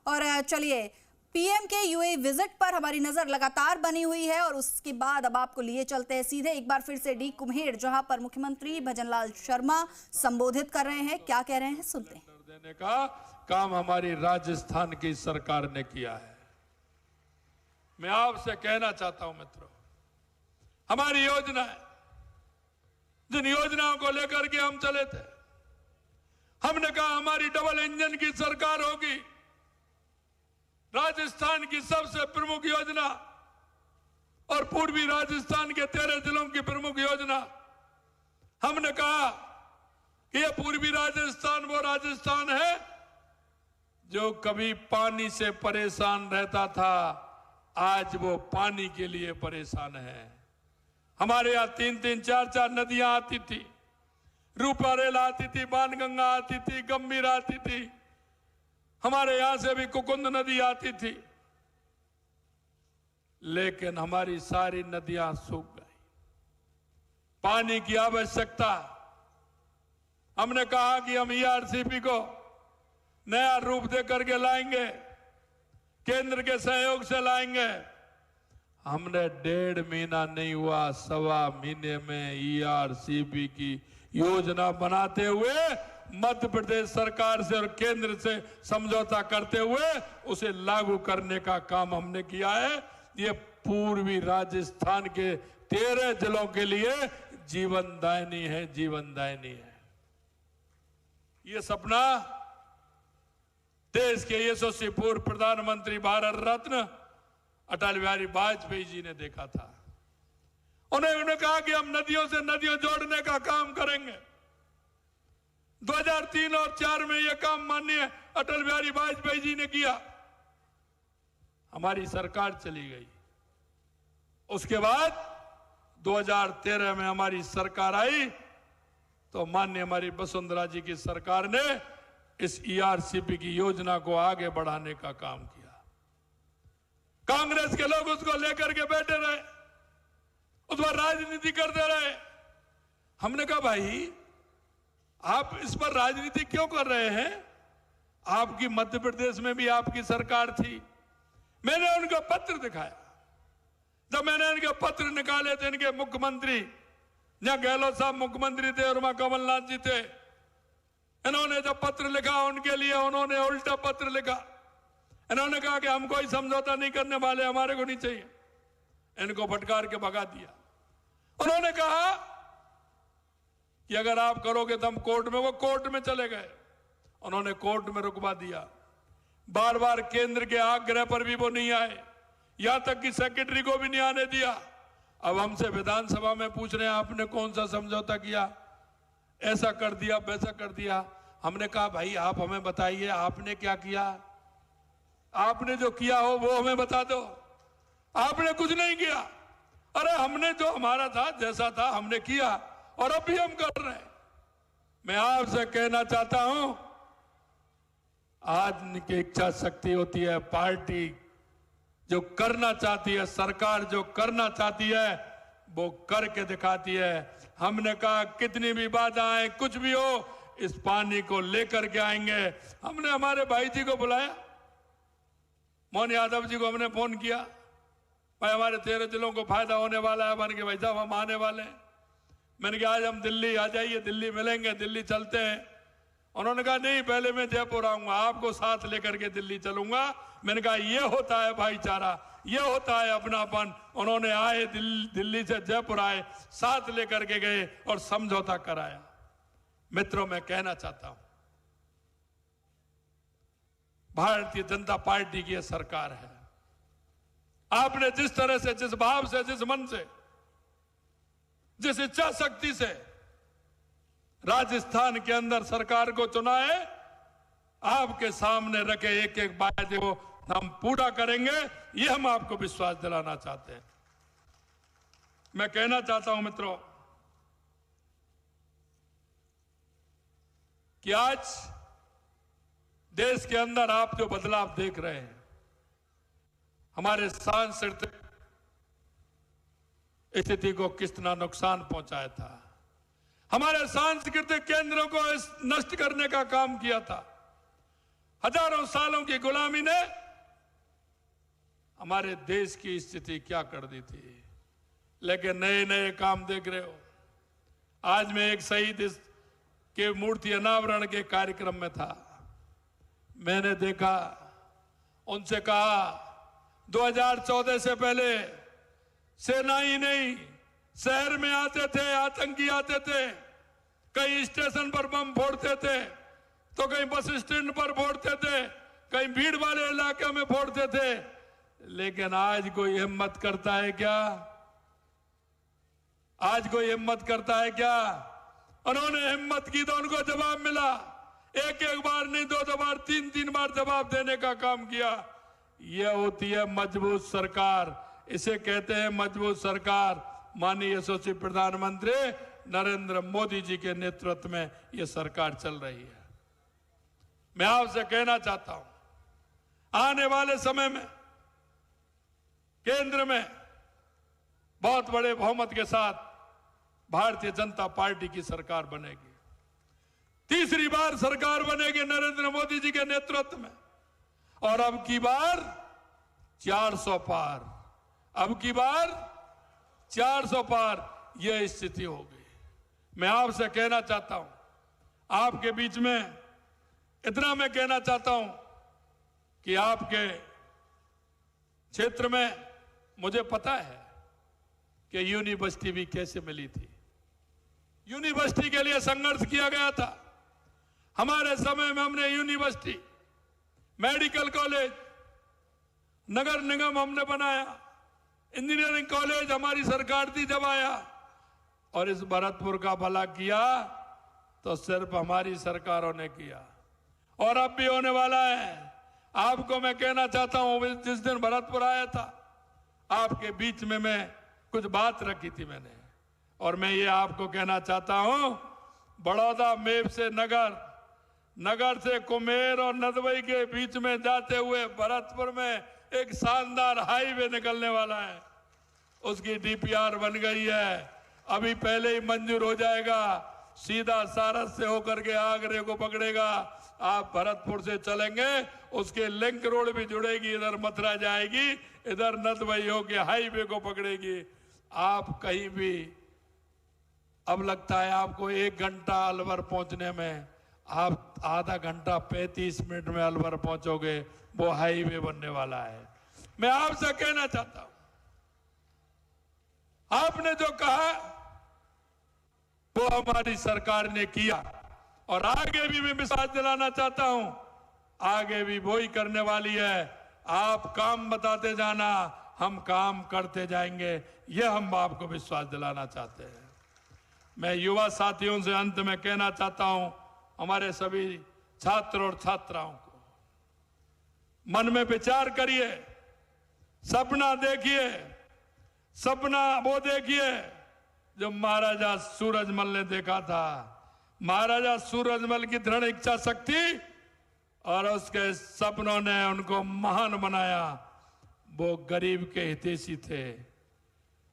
और चलिए, पीएम के यूएई विजिट पर हमारी नजर लगातार बनी हुई है और उसके बाद अब आपको लिए चलते हैं सीधे एक बार फिर से डी कुम्हेर, जहां पर मुख्यमंत्री भजनलाल शर्मा संबोधित कर रहे हैं। क्या कह रहे हैं, सुनते हैं। देने का काम हमारी राजस्थान की सरकार ने किया है। मैं आपसे कहना चाहता हूं मित्रों, हमारी योजना है, जिन योजनाओं को लेकर के हम चले थे, हमने कहा हमारी डबल इंजन की सरकार होगी। राजस्थान की सबसे प्रमुख योजना और पूर्वी राजस्थान के 13 जिलों की प्रमुख योजना, हमने कहा कि यह पूर्वी राजस्थान वो राजस्थान है जो कभी पानी से परेशान रहता था, आज वो पानी के लिए परेशान है। हमारे यहां 3-3, 4-4 नदियां आती थी, रूपारेल आती थी, बाणगंगा आती थी, गंभीर आती थी, हमारे यहां से भी कुकुंद नदी आती थी, लेकिन हमारी सारी नदियां सूख गई। पानी की आवश्यकता, हमने कहा कि हम ईआरसीपी को नया रूप दे करके लाएंगे, केंद्र के सहयोग से लाएंगे। हमने 1.5 महीना नहीं हुआ, 1.25 महीने में ईआरसीपी की योजना बनाते हुए मध्य प्रदेश सरकार से और केंद्र से समझौता करते हुए उसे लागू करने का काम हमने किया है। ये पूर्वी राजस्थान के 13 जिलों के लिए जीवनदायिनी है, जीवनदायिनी है। ये सपना देश के यशस्वी पूर्व प्रधानमंत्री भारत रत्न अटल बिहारी वाजपेयी जी ने देखा था। उन्होंने कहा कि हम नदियों से नदियों जोड़ने का काम करेंगे। 2003 और 2004 में यह काम माननीय अटल बिहारी वाजपेयी जी ने किया। हमारी सरकार चली गई, उसके बाद 2013 में हमारी सरकार आई तो माननीय हमारी वसुंधरा जी की सरकार ने इस ईआरसीपी की योजना को आगे बढ़ाने का काम किया। कांग्रेस के लोग उसको लेकर के बैठे रहे, उस पर राजनीति करते रहे। हमने कहा भाई आप इस पर राजनीति क्यों कर रहे हैं? आपकी मध्य प्रदेश में भी आपकी सरकार थी। मैंने उनको पत्र दिखाया, जब मैंने इनके पत्र निकाले थे, इनके मुख्यमंत्री जहां गहलोत साहब मुख्यमंत्री थे और वहां कमलनाथ जी थे, इन्होंने जब पत्र लिखा उनके लिए उन्होंने उल्टा पत्र लिखा। इन्होंने कहा कि हम कोई समझौता नहीं करने वाले, हमारे को नहीं चाहिए। इनको फटकार के भगा दिया। उन्होंने कहा कि अगर आप करोगे तो हम कोर्ट में, वो कोर्ट में चले गए। उन्होंने कोर्ट में रुकवा दिया। बार बार केंद्र के आग्रह पर भी वो नहीं आए, यहां तक कि सेक्रेटरी को भी नहीं आने दिया। अब हमसे विधानसभा में पूछ रहे हैं आपने कौन सा समझौता किया, ऐसा कर दिया, वैसा कर दिया। हमने कहा भाई आप हमें बताइए आपने क्या किया, आपने जो किया हो वो हमें बता दो। आपने कुछ नहीं किया। अरे हमने जो हमारा था, जैसा था हमने किया और अब भी हम कर रहे हैं। मैं आपसे कहना चाहता हूं, आदमी की इच्छा शक्ति होती है, पार्टी जो करना चाहती है, सरकार जो करना चाहती है वो करके दिखाती है। हमने कहा कितनी भी बाधा आए, कुछ भी हो, इस पानी को लेकर के आएंगे। हमने हमारे भाई जी को बुलाया, मोहन यादव जी को हमने फोन किया, भाई हमारे 13 जिलों को फायदा होने वाला है। मान के भाई साहब हम आने वाले हैं। मैंने कहा आज हम दिल्ली आ जाइए, दिल्ली मिलेंगे, दिल्ली चलते हैं। उन्होंने कहा नहीं पहले मैं जयपुर आऊंगा, आपको साथ लेकर के दिल्ली चलूंगा। मैंने कहा ये होता है भाईचारा, ये होता है अपनापन। उन्होंने आए, दिल्ली से जयपुर आए, साथ लेकर के गए और समझौता कराया। मित्रों मैं कहना चाहता हूं, भारतीय जनता पार्टी की यह सरकार है। आपने जिस तरह से, जिस भाव से, जिस मन से, जिस इच्छा शक्ति से राजस्थान के अंदर सरकार को चुना है, आपके सामने रखे एक एक वायदे को हम पूरा करेंगे, ये हम आपको विश्वास दिलाना चाहते हैं। मैं कहना चाहता हूं मित्रों कि आज देश के अंदर आप जो बदलाव देख रहे हैं, हमारे सांस्कृतिक स्थिति को कितना नुकसान पहुंचाया था, हमारे सांस्कृतिक केंद्रों को नष्ट करने का काम किया था। हजारों सालों की गुलामी ने हमारे देश की स्थिति क्या कर दी थी। लेकिन नए नए काम देख रहे हो। आज मैं एक शहीद के मूर्ति अनावरण के कार्यक्रम में था। मैंने देखा, उनसे कहा 2014 से पहले सेना ही नहीं, शहर में आते थे, आतंकी आते थे, कहीं स्टेशन पर बम फोड़ते थे, तो कहीं बस स्टैंड पर फोड़ते थे, कहीं भीड़ वाले इलाके में फोड़ते थे। लेकिन आज कोई हिम्मत करता है क्या? आज कोई हिम्मत करता है क्या? उन्होंने हिम्मत की तो उनको जवाब मिला। एक एक बार नहीं, दो बार, तीन बार जवाब देने का काम किया। यह होती है मजबूत सरकार। इसे कहते हैं मजबूत सरकार। माननीय यशस्वी प्रधानमंत्री नरेंद्र मोदी जी के नेतृत्व में यह सरकार चल रही है। मैं आपसे कहना चाहता हूं, आने वाले समय में केंद्र में बहुत बड़े बहुमत के साथ भारतीय जनता पार्टी की सरकार बनेगी। तीसरी बार सरकार बनेगी नरेंद्र मोदी जी के नेतृत्व में। और अब की बार 400 पार, अब की बार 400 पार यह स्थिति होगी। मैं आपसे कहना चाहता हूं, आपके बीच में इतना मैं कहना चाहता हूं कि आपके क्षेत्र में मुझे पता है कि यूनिवर्सिटी भी कैसे मिली थी। यूनिवर्सिटी के लिए संघर्ष किया गया था। हमारे समय में हमने यूनिवर्सिटी, मेडिकल कॉलेज, नगर निगम हमने बनाया, इंजीनियरिंग कॉलेज हमारी सरकार थी जब आया। और इस भरतपुर का भला किया तो सिर्फ हमारी सरकारों ने किया, और अब भी होने वाला है। आपको मैं कहना चाहता हूं, जिस दिन भरतपुर आया था आपके बीच में मैं कुछ बात रखी थी मैंने, और मैं ये आपको कहना चाहता हूं, बड़ौदा मेव से नगर, नगर से कुम्हेर और नदवई के बीच में जाते हुए भरतपुर में एक शानदार हाईवे निकलने वाला है। उसकी डीपीआर बन गई है, अभी पहले ही मंजूर हो जाएगा। सीधा सारस से होकर के आगरे को पकड़ेगा। आप भरतपुर से चलेंगे, उसके लिंक रोड भी जुड़ेगी, इधर मथुरा जाएगी, इधर नदवई होके हाईवे को पकड़ेगी। आप कहीं भी, अब लगता है आपको 1 घंटा अलवर पहुंचने में, आप आधा घंटा 35 मिनट में अलवर पहुंचोगे। वो हाईवे बनने वाला है। मैं आपसे कहना चाहता हूं, आपने जो कहा वो हमारी सरकार ने किया, और आगे भी मैं विश्वास दिलाना चाहता हूं, आगे भी वही करने वाली है। आप काम बताते जाना, हम काम करते जाएंगे, यह हम आपको विश्वास दिलाना चाहते हैं। मैं युवा साथियों से अंत में कहना चाहता हूं, हमारे सभी छात्र और छात्राओं को, मन में विचार करिए, सपना देखिए, सपना वो देखिए जो महाराजा सूरजमल ने देखा था। महाराजा सूरजमल की दृढ़ इच्छा शक्ति और उसके सपनों ने उनको महान बनाया। वो गरीब के हितैषी थे,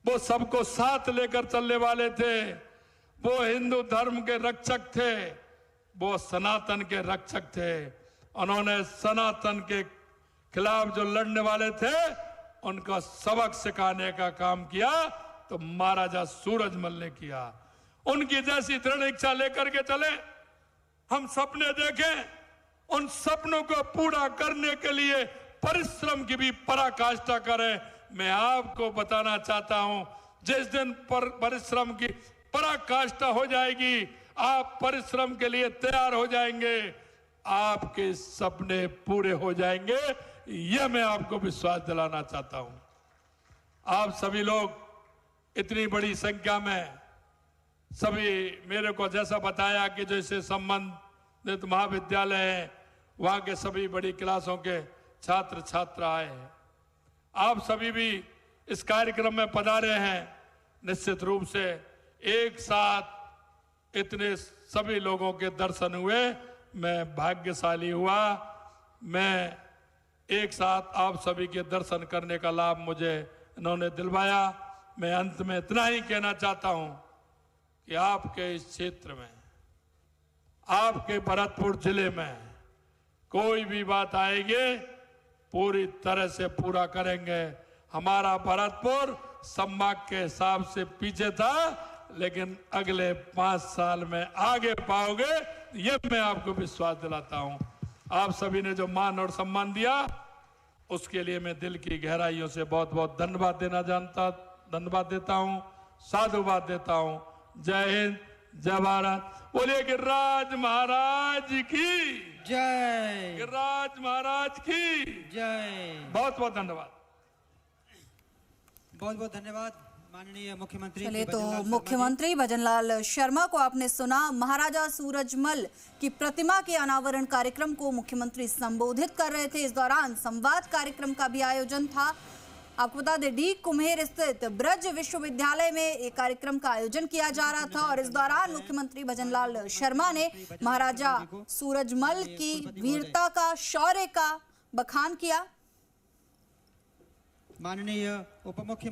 वो सबको साथ लेकर चलने वाले थे, वो हिंदू धर्म के रक्षक थे, वो सनातन के रक्षक थे। उन्होंने सनातन के खिलाफ जो लड़ने वाले थे उनको सबक सिखाने का काम किया, तो महाराजा सूरजमल ने किया। उनकी जैसी दृढ़ इच्छा लेकर के चले, हम सपने देखें, उन सपनों को पूरा करने के लिए परिश्रम की भी पराकाष्ठा करें। मैं आपको बताना चाहता हूं, जिस दिन परिश्रम की पराकाष्ठा हो जाएगी, आप परिश्रम के लिए तैयार हो जाएंगे, आपके सपने पूरे हो जाएंगे, यह मैं आपको विश्वास दिलाना चाहता हूं। आप सभी लोग इतनी बड़ी संख्या में, सभी मेरे को जैसा बताया कि जैसे संबंधित महाविद्यालय है, वहां के सभी बड़ी क्लासों के छात्र छात्रा आए हैं। आप सभी भी इस कार्यक्रम में पधारे हैं। निश्चित रूप से एक साथ इतने सभी लोगों के दर्शन हुए, मैं भाग्यशाली हुआ। मैं एक साथ आप सभी के दर्शन करने का लाभ मुझे इन्होंने दिलवाया। मैं अंत में इतना ही कहना चाहता हूं कि आपके इस क्षेत्र में, आपके भरतपुर जिले में कोई भी बात आएगी पूरी तरह से पूरा करेंगे। हमारा भरतपुर संभाग के हिसाब से पीछे था, लेकिन अगले 5 साल में आगे पाओगे, ये मैं आपको विश्वास दिलाता हूं। आप सभी ने जो मान और सम्मान दिया, उसके लिए मैं दिल की गहराइयों से बहुत बहुत धन्यवाद देता हूं, साधुवाद देता हूं। जय हिंद, जय भारत। बोलिए गिरिराज महाराज की जय। गिरिराज महाराज की जय। बहुत बहुत धन्यवाद। बहुत बहुत धन्यवाद माननीय मुख्यमंत्री। चलिए, तो मुख्यमंत्री भजनलाल शर्मा को आपने सुना। महाराजा सूरजमल की प्रतिमा के अनावरण कार्यक्रम को मुख्यमंत्री संबोधित कर रहे थे। इस दौरान संवाद कार्यक्रम का भी आयोजन था। आपको बता दें, डी कुम्हेर स्थित ब्रज विश्वविद्यालय में एक कार्यक्रम का आयोजन किया जा रहा था और इस दौरान मुख्यमंत्री भजनलाल शर्मा ने महाराजा सूरजमल की वीरता का, शौर्य का बखान किया। माननीय उप मुख्यमंत्री